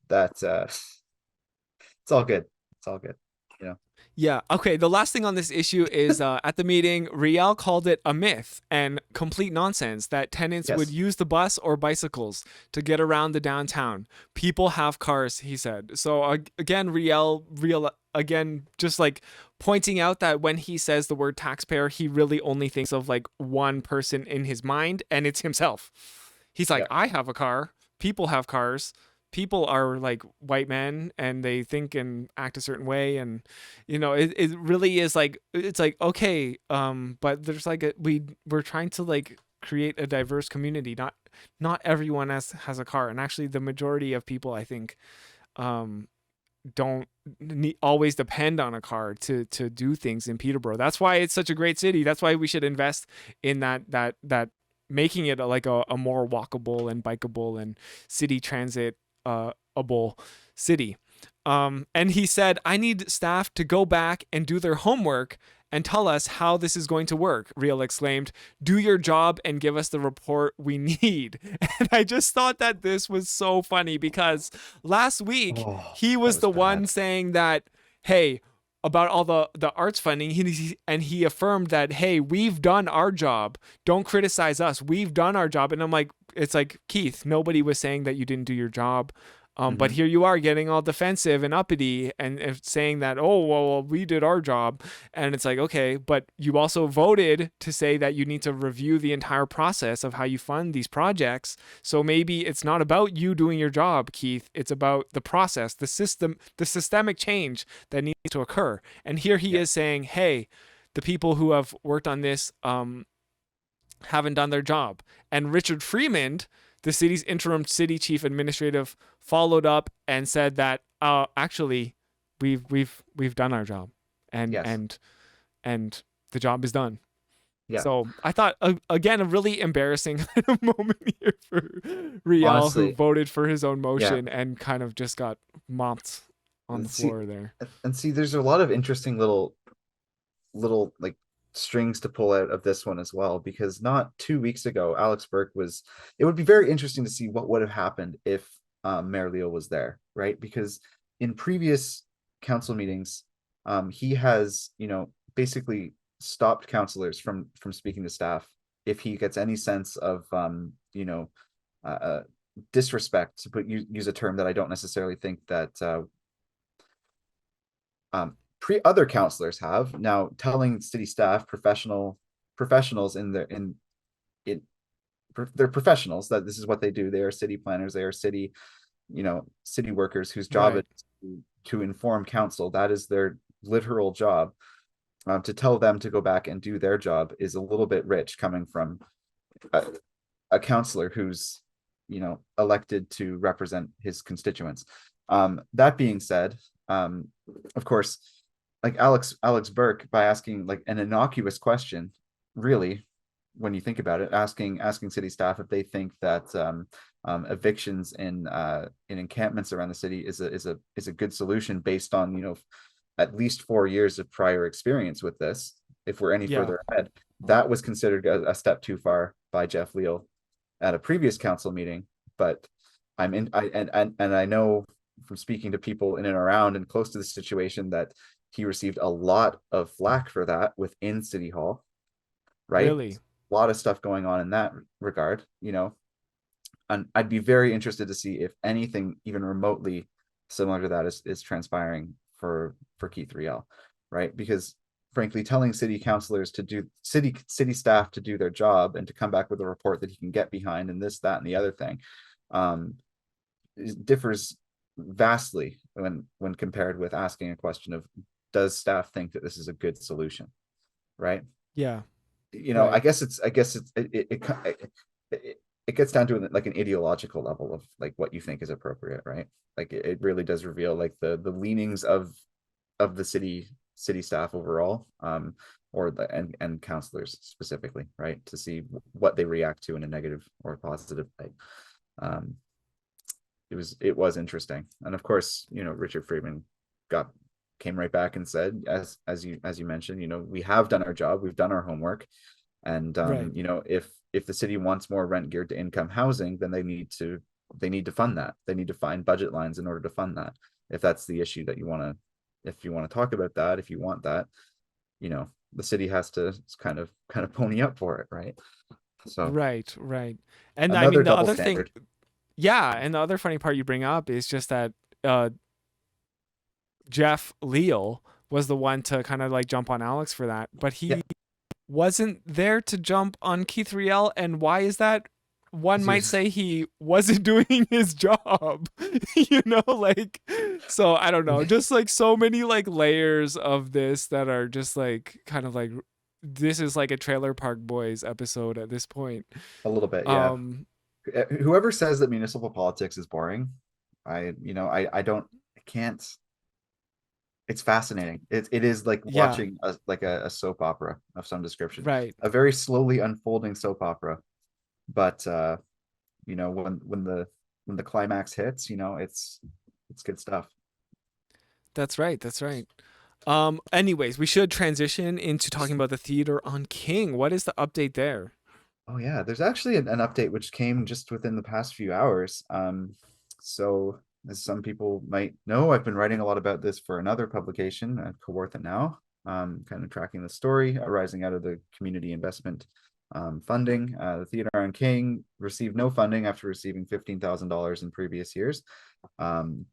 that it's all good. It's all good. You know. Yeah. Okay. The last thing on this issue is at the meeting, Riel called it a myth and complete nonsense that tenants would Yes. use the bus or bicycles to get around the downtown. People have cars, he said. So again, Riel again, just like pointing out that when he says the word taxpayer, he really only thinks of like one person in his mind, and it's himself. He's like, Yeah. I have a car. People have cars. People are like white men and they think and act a certain way, and it really is like, it's like, okay, but there's like we're trying to like create a diverse community. Not everyone has a car, and actually the majority of people, I think, um don't always depend on a car to do things in Peterborough. That's why it's such a great city. That's why we should invest in that making it a more walkable and bikeable and city transit able city. And he said, I need staff to go back and do their homework and tell us how this is going to work. Riel exclaimed, do your job and give us the report we need. And I just thought that this was so funny because last week Oh, he that was was the one bad. saying that, hey, about all the arts funding, and he affirmed that, hey, we've done our job. Don't criticize us. We've done our job. And I'm like, it's like, Keith, nobody was saying that you didn't do your job. But Hmm. here you are getting all defensive and uppity and saying that, oh, well, we did our job. And it's like, okay, but you also voted to say that you need to review the entire process of how you fund these projects. So maybe it's not about you doing your job, Keith. It's about the process, the system, the systemic change that needs to occur. And here he Yeah. is saying, hey, the people who have worked on this haven't done their job. And Richard Freeman, the city's interim city chief administrative, followed up and said that actually we've done our job, and Yes. and the job is done. Yeah. So I thought, again, a really embarrassing moment here for Riel, who Honestly, voted for his own yeah. motion and kind of just got mopped on And the see, floor there. there's a lot of interesting little like strings to pull out of this one as well, because not 2 weeks ago, Alex Burke was. It would be very interesting to see what would have happened if Mayor Leo was there, right? Because in previous council meetings, he has, basically stopped councilors from speaking to staff if he gets any sense of, uh, uh, disrespect, to use a term that I don't necessarily think that pre other counselors have. Now telling city staff, professionals in their in it they're professionals, that this is what they do. They are city planners, they are city workers whose job Right. is to inform council. That is their literal job. To tell them to go back and do their job is a little bit rich, coming from a, a counselor who's elected to represent his constituents. That being said, of course, like Alex Burke, by asking like an innocuous question, really, when you think about it, asking city staff if they think that evictions in encampments around the city is a good solution based on at least 4 years of prior experience with this. If we're any Yeah. further ahead, that was considered a step too far by Jeff Leal at a previous council meeting. But I'm in I and I know from speaking to people in and around and close to the situation that he received a lot of flack for that within City Hall, right? Really. A lot of stuff going on in that regard. And I'd be very interested to see if anything even remotely similar to that is transpiring for Keith Riel, right? Because frankly, telling city councilors to do city staff to do their job and to come back with a report that he can get behind, and this, that, and the other thing, um, differs vastly when compared with asking a question of, does staff think that this is a good solution, right? Yeah. I Right. guess it gets down to like an ideological level of like what you think is appropriate, right? Like it really does reveal like the leanings of the city staff overall, or the and counselors specifically, right? To see what they react to in a negative or a positive way. It was interesting, and of course, Richard Friedman got came right back and said, as you mentioned, we have done our job, we've done our homework, and Right. if the city wants more rent geared to income housing, then they need to fund that. They need to find budget lines in order to fund that. If that's the issue that if you want to talk about that, if you want that, the city has to kind of pony up for it, right? So Right. Right. And I another mean, the double other thing, standard. yeah, and the other funny part you bring up is just that uh, Jeff Leal was the one to kind of like jump on Alex for that, but Yeah, he wasn't there to jump on Keith Riel. And why is that? One 'cause he might was say he wasn't doing his job, like, so I don't know, just like so many like layers of this that are just like kind of like this is like a Trailer Park Boys episode at this point. a little bit, yeah. Um, Whoever says that municipal politics is boring, I don't, I can't. It's fascinating. It is like yeah, watching a soap opera of some description, right. a very slowly unfolding soap opera. But when the climax hits, it's good stuff. That's right. That's right. Anyways, we should transition into talking about the theater on King. What is the update there? Oh yeah, there's actually an update which came just within the past few hours. So as some people might know, I've been writing a lot about this for another publication at Coworth It Now, kind of tracking the story arising out of the community investment funding. The Theatre on King received no funding after receiving $15,000 in previous years. Um,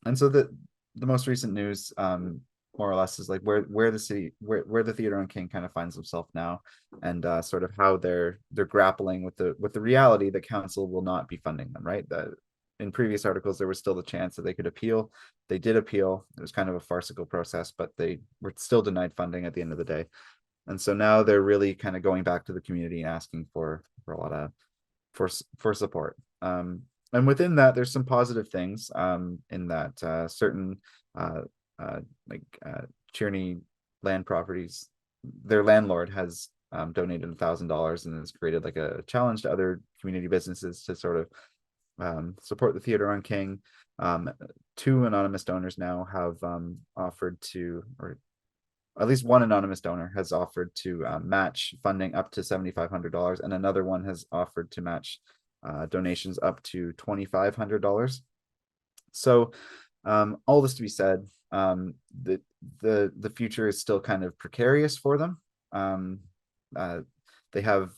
and so the most recent news, more or less, is like where the city where the Theatre on King kind of finds itself now, and sort of how they're grappling with the reality that council will not be funding them, right? That in previous articles there was still the chance that they could appeal. They did appeal. It was kind of a farcical process, but they were still denied funding at the end of the day. And so now they're really kind of going back to the community and asking for a lot of for support. And within that, there's some positive things, in that certain uh, like Tierney land properties, their landlord has donated $1,000 and has created like a challenge to other community businesses to sort of support the theater on King. Um, Two anonymous donors now have offered to, or at least one anonymous donor has offered to match funding up to $7,500, and another one has offered to match donations up to $2,500. So, all this to be said, the future is still kind of precarious for them. Um, uh, they have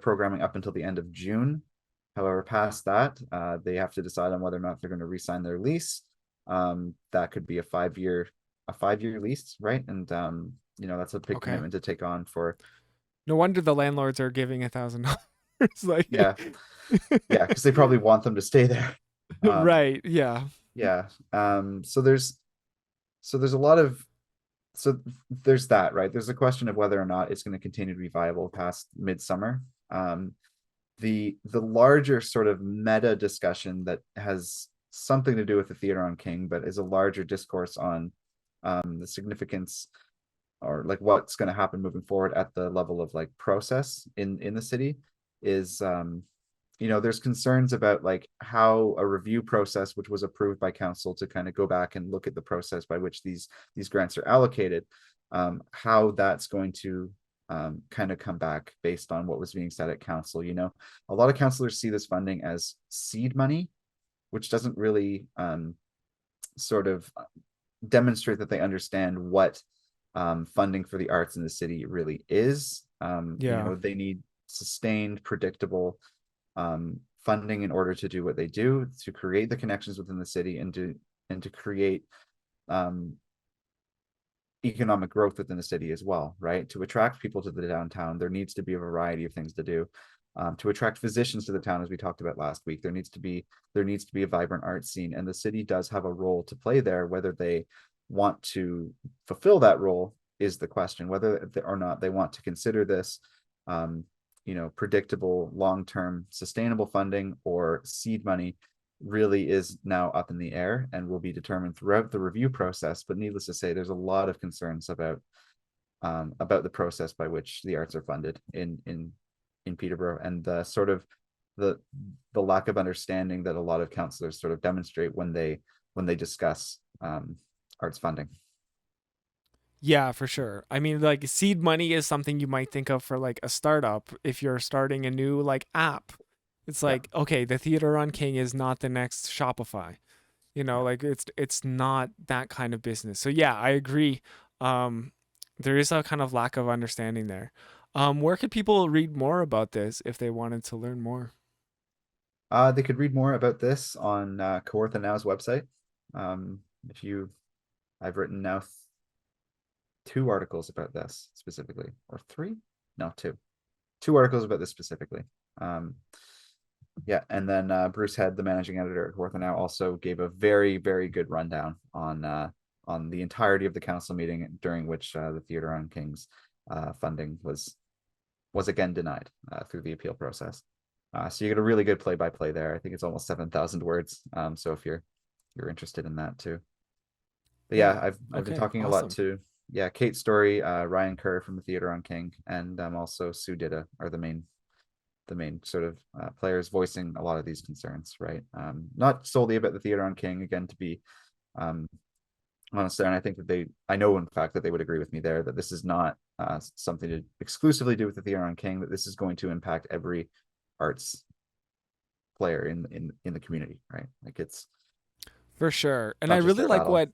programming up until the end of June. However, past that, they have to decide on whether or not they're going to re-sign their lease. That could be a 5-year lease, right? And that's a big Okay. commitment to take on for. No wonder the landlords are giving $1,000. Like, Yeah, yeah, because they probably want them to stay there. Um, right. Yeah. yeah. So there's a lot of so there's that, right? There's a question of whether or not it's going to continue to be viable past midsummer. The larger sort of meta discussion that has something to do with the theater on King, but is a larger discourse on the significance, or like what's going to happen moving forward at the level of like process in the city, is there's concerns about like how a review process which was approved by council to kind of go back and look at the process by which these grants are allocated, how that's going to kind of come back based on what was being said at council. A lot of councillors see this funding as seed money, which doesn't really sort of demonstrate that they understand what funding for the arts in the city really is. Yeah. They need sustained, predictable funding in order to do what they do, to create the connections within the city, and to create economic growth within the city as well, right? To attract people to the downtown, there needs to be a variety of things to do. To attract physicians to the town, as we talked about last week, there needs to be a vibrant art scene, and the city does have a role to play there. Whether they want to fulfill that role is the question. Whether or not they want to consider this, predictable, long-term, sustainable funding or seed money, really is now up in the air and will be determined throughout the review process. But needless to say, there's a lot of concerns about the process by which the arts are funded in Peterborough, and the sort of the lack of understanding that a lot of councillors sort of demonstrate when they discuss arts funding. Yeah, for sure. I mean, like seed money is something you might think of for like a startup if you're starting a new like app. It's Yeah, like, okay, the Theater on King is not the next Shopify. yeah. Like it's not that kind of business. So yeah, I agree. Um there is a kind of lack of understanding there. Where could people read more about this if they wanted to learn more? They could read more about this on Kawartha Now's website. Um, if you, I've written now two articles about this specifically, or three? No, two articles about this specifically. Um, yeah, and then Bruce Head, the managing editor at Kawartha Now, also gave a very, very good rundown on the entirety of the council meeting during which the Theatre on King's funding was again denied through the appeal process. So you get a really good play-by-play there. I think it's almost 7,000 words. So if you're interested in that too. But yeah, Yeah. I've been Okay. talking a lot Awesome. to Kate Story, Ryan Kerr from the Theatre on King, and also Sue Dida are the main sort of players voicing a lot of these concerns, right? Not solely about the Theatre on King, again, to be um, honest there, and I think that I know in fact that they would agree with me there that this is not something to exclusively do with the Theatre on King, that this is going to impact every arts player in the community, right? Like it's For sure. And I not just really their like battle. what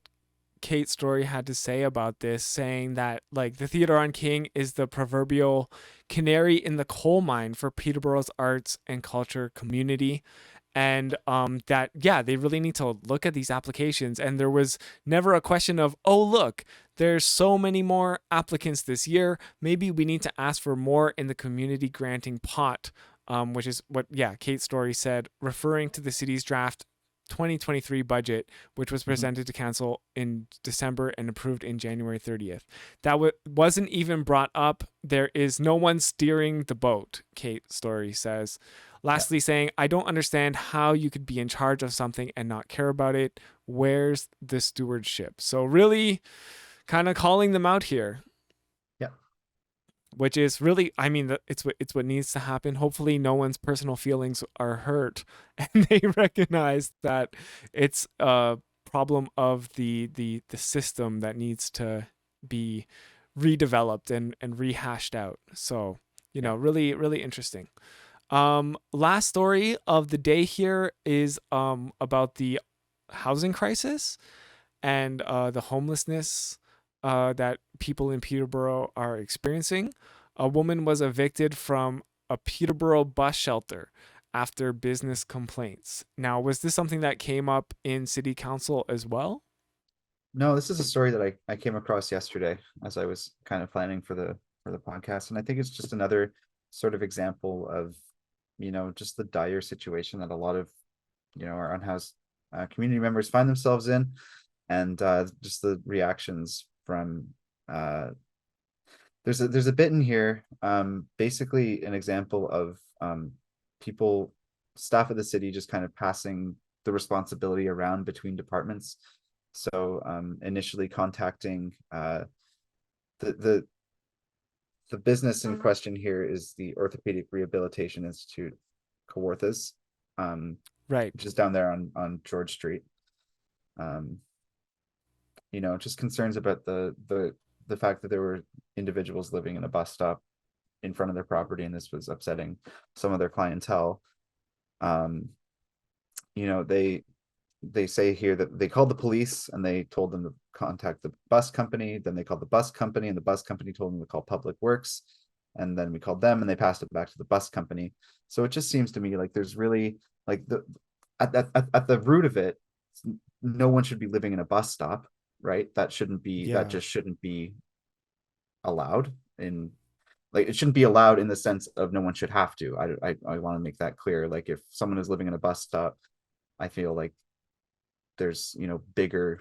Kate Story had to say about this, saying that like the Theater on King is the proverbial canary in the coal mine for Peterborough's arts and culture community. And that yeah, they really need to look at these applications. And there was never a question of, oh look, there's so many more applicants this year, maybe we need to ask for more in the community granting pot, which is what yeah Kate Story said, referring to the city's draft 2023 budget, which was Mhm. presented to council in December and approved in January 30th. That wasn't even brought up. There is no one steering the boat, Kate Story says. Yeah, Lastly, saying, I don't understand how you could be in charge of something and not care about it. Where's the stewardship? So, really kind of calling them out here, yeah, which is really, I mean, it's what needs to happen. Hopefully, no one's personal feelings are hurt, and they recognize that it's a problem of the system that needs to be redeveloped and rehashed out. So, yeah. really really interesting. Last story of the day here is about the housing crisis and the homelessness that people in Peterborough are experiencing. A woman was evicted from a Peterborough bus shelter after business complaints. Now, was this something that came up in city council as well? No, this is a story that I came across yesterday as I was kind of planning for the podcast, and I think it's just another sort of example of just the dire situation that a lot of our unhoused community members find themselves in, and just the reactions from there's a bit in here, basically an example of people, staff of the city, just kind of passing the responsibility around between departments. So initially contacting the the the business in question here is the Orthopedic Rehabilitation Institute, Kawarthas, Right. which is down there on George Street. Um, just concerns about the fact that there were individuals living in a bus stop in front of their property, and this was upsetting some of their clientele. Um, they say here that they called the police and they told them to contact the bus company. Then they called the bus company and the bus company told them to call Public Works. And then we called them and they passed it back to the bus company. So it just seems to me like there's really like at the root of it, no one should be living in a bus stop, right? That Yeah. just shouldn't be allowed in, like, it shouldn't be allowed in the sense of no one should have to. I want to make that clear. Like if someone is living in a bus stop, I feel like there's bigger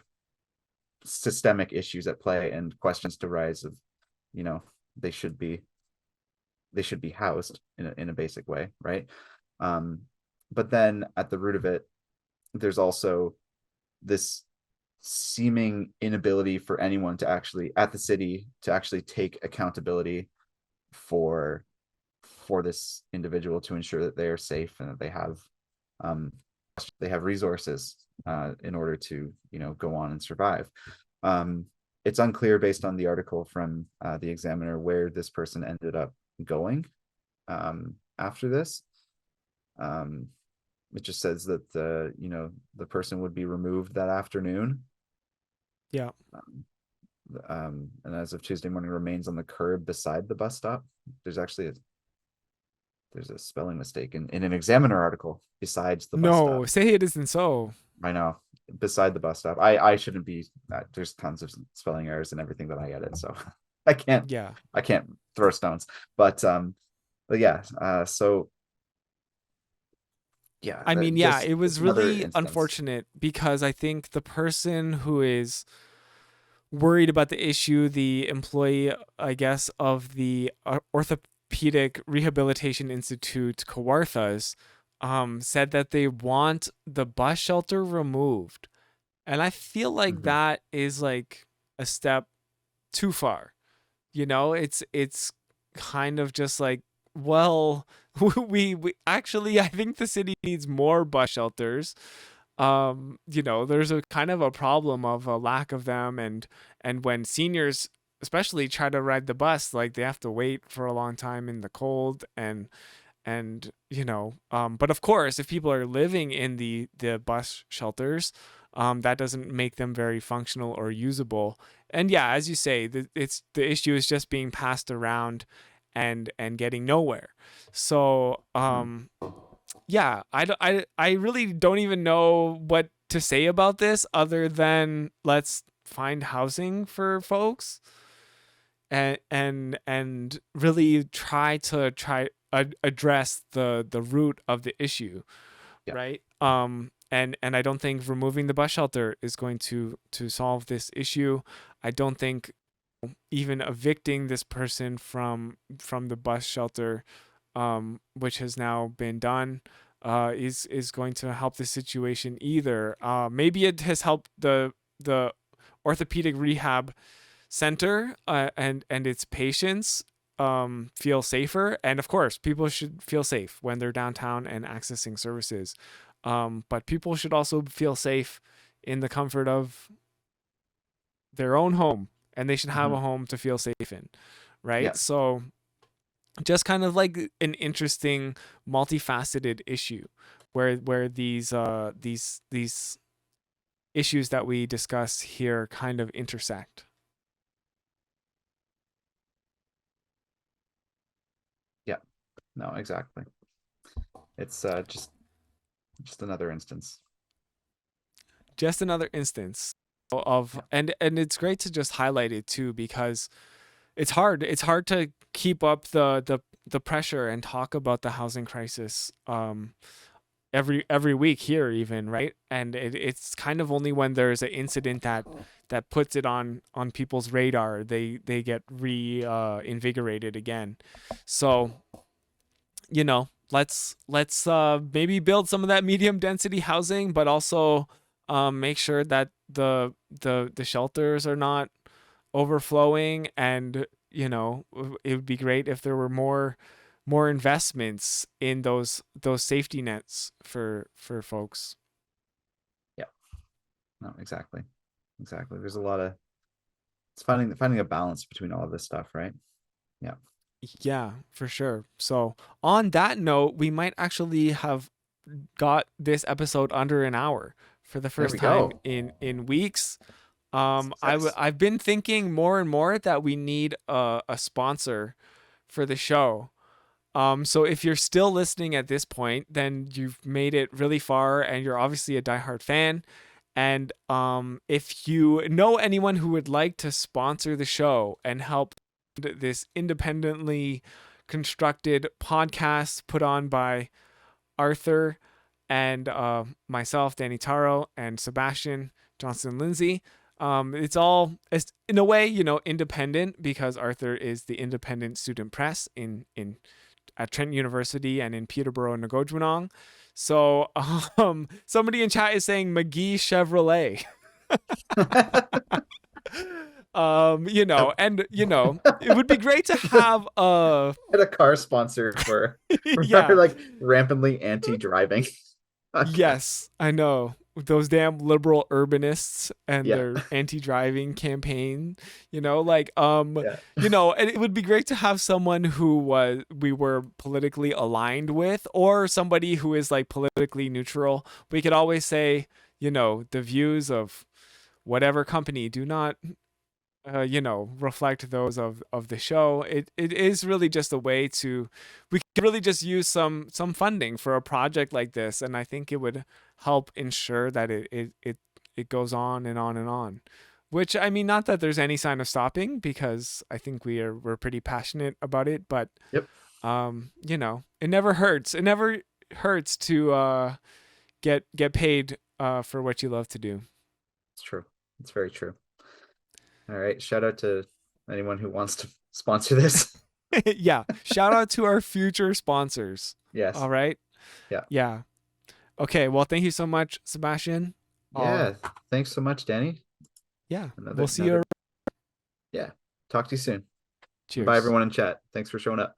systemic issues at play and questions to rise of you know they should be housed in a basic way, right? um but then at the root of it, there's also this seeming inability for anyone to actually at the city to actually take accountability for this individual to ensure that they are safe and that um they have resources in order to go on and survive. um it's unclear based on the article from the Examiner where this person ended up going after this. It just says that the person would be removed that afternoon. Yeah. And as of Tuesday morning, remains on the curb beside the bus stop. There's actually there's a spelling mistake in an Examiner article besides the bus No, stop. say it isn't so. I know, beside the bus stop. I shouldn't be. There's tons of spelling errors and everything that I edit, so I can't Yeah. I can't throw stones. But yeah. So yeah, I mean, yeah, it was just another really instance. unfortunate because I think the person who is worried about the issue, the employee, I guess, of the Orthopedic Rehabilitation Institute, Kawarthas, said that they want the bus shelter removed. And I feel like Mhm. that is like a step too far. It's kind of just like, well, we actually, I think the city needs more bus shelters. There's a kind of a problem of a lack of them, and when seniors especially try to ride the bus, like they have to wait for a long time in the cold, and but of course if people are living in the bus shelters, that doesn't make them very functional or usable. And yeah, as you say, the issue is just being passed around and getting nowhere. So Mhm. yeah, I really don't even know what to say about this other than let's find housing for folks, and really try address the root of the issue, Yeah. right? And I don't think removing the bus shelter is going to solve this issue. I don't think even evicting this person from the bus shelter, which has now been done, is going to help the situation either. Maybe it has helped the orthopedic rehab center, and its patients feel safer. And of course, people should feel safe when they're downtown and accessing services. But people should also feel safe in the comfort of their own home, and they should have a Mhm. home to feel safe in, right? Yeah. So just kind of like an interesting multifaceted issue where these issues that we discuss here kind of intersect. Yeah. No, exactly. It's just another instance. Just another instance of, Yeah. and it's great to just highlight it too, because it's hard to keep up the pressure and talk about the housing crisis every week here, even, right? And it's kind of only when there's an incident that puts it on people's radar, they get invigorated again. So let's maybe build some of that medium density housing, but also make sure that the shelters are not overflowing. And it would be great if there were more investments in those safety nets for folks. Yeah. No, exactly. Exactly. There's a lot of it's finding a balance between all of this stuff, right? Yeah. Yeah, for sure. So on that note, we might actually have got this episode under an hour for the There first we time go. in weeks. Success. I've been thinking more and more that we need a sponsor for the show. So if you're still listening at this point, then you've made it really far and you're obviously a diehard fan. And if you know anyone who would like to sponsor the show and help this independently constructed podcast put on by Arthur and myself, Danny Taro, and Sebastian, Johnston-Lindsay. It's in a way, independent, because Arthur is the independent student press in at Trent University and in Peterborough-Nogojiwanong. So somebody in chat is saying McGee Chevrolet. At And it would be great to have a car sponsor for yeah. like rampantly anti-driving podcast. Yes, I know. those damn liberal urbanists and Yeah. their anti-driving campaign, like Yeah. and it would be great to have someone who we were politically aligned with, or somebody who is like politically neutral. We could always say, the views of whatever company do not reflect those of the show. It is really just a way to, we could really just use some funding for a project like this, and I think it would help ensure that it goes on and on and on. Which, I mean, not that there's any sign of stopping, because I think we're pretty passionate about it, but Yep. it never hurts. It never hurts to get paid for what you love to do. It's true. It's very true. All right. Shout out to anyone who wants to sponsor this. Yeah. Shout out to our future sponsors. Yes. All right. Yeah. Yeah. Okay. Well, thank you so much, Sebastian. Yeah. Thanks so much, Danny. Yeah. We'll see you. Yeah. Talk to you soon. Cheers. Bye, everyone in chat. Thanks for showing up.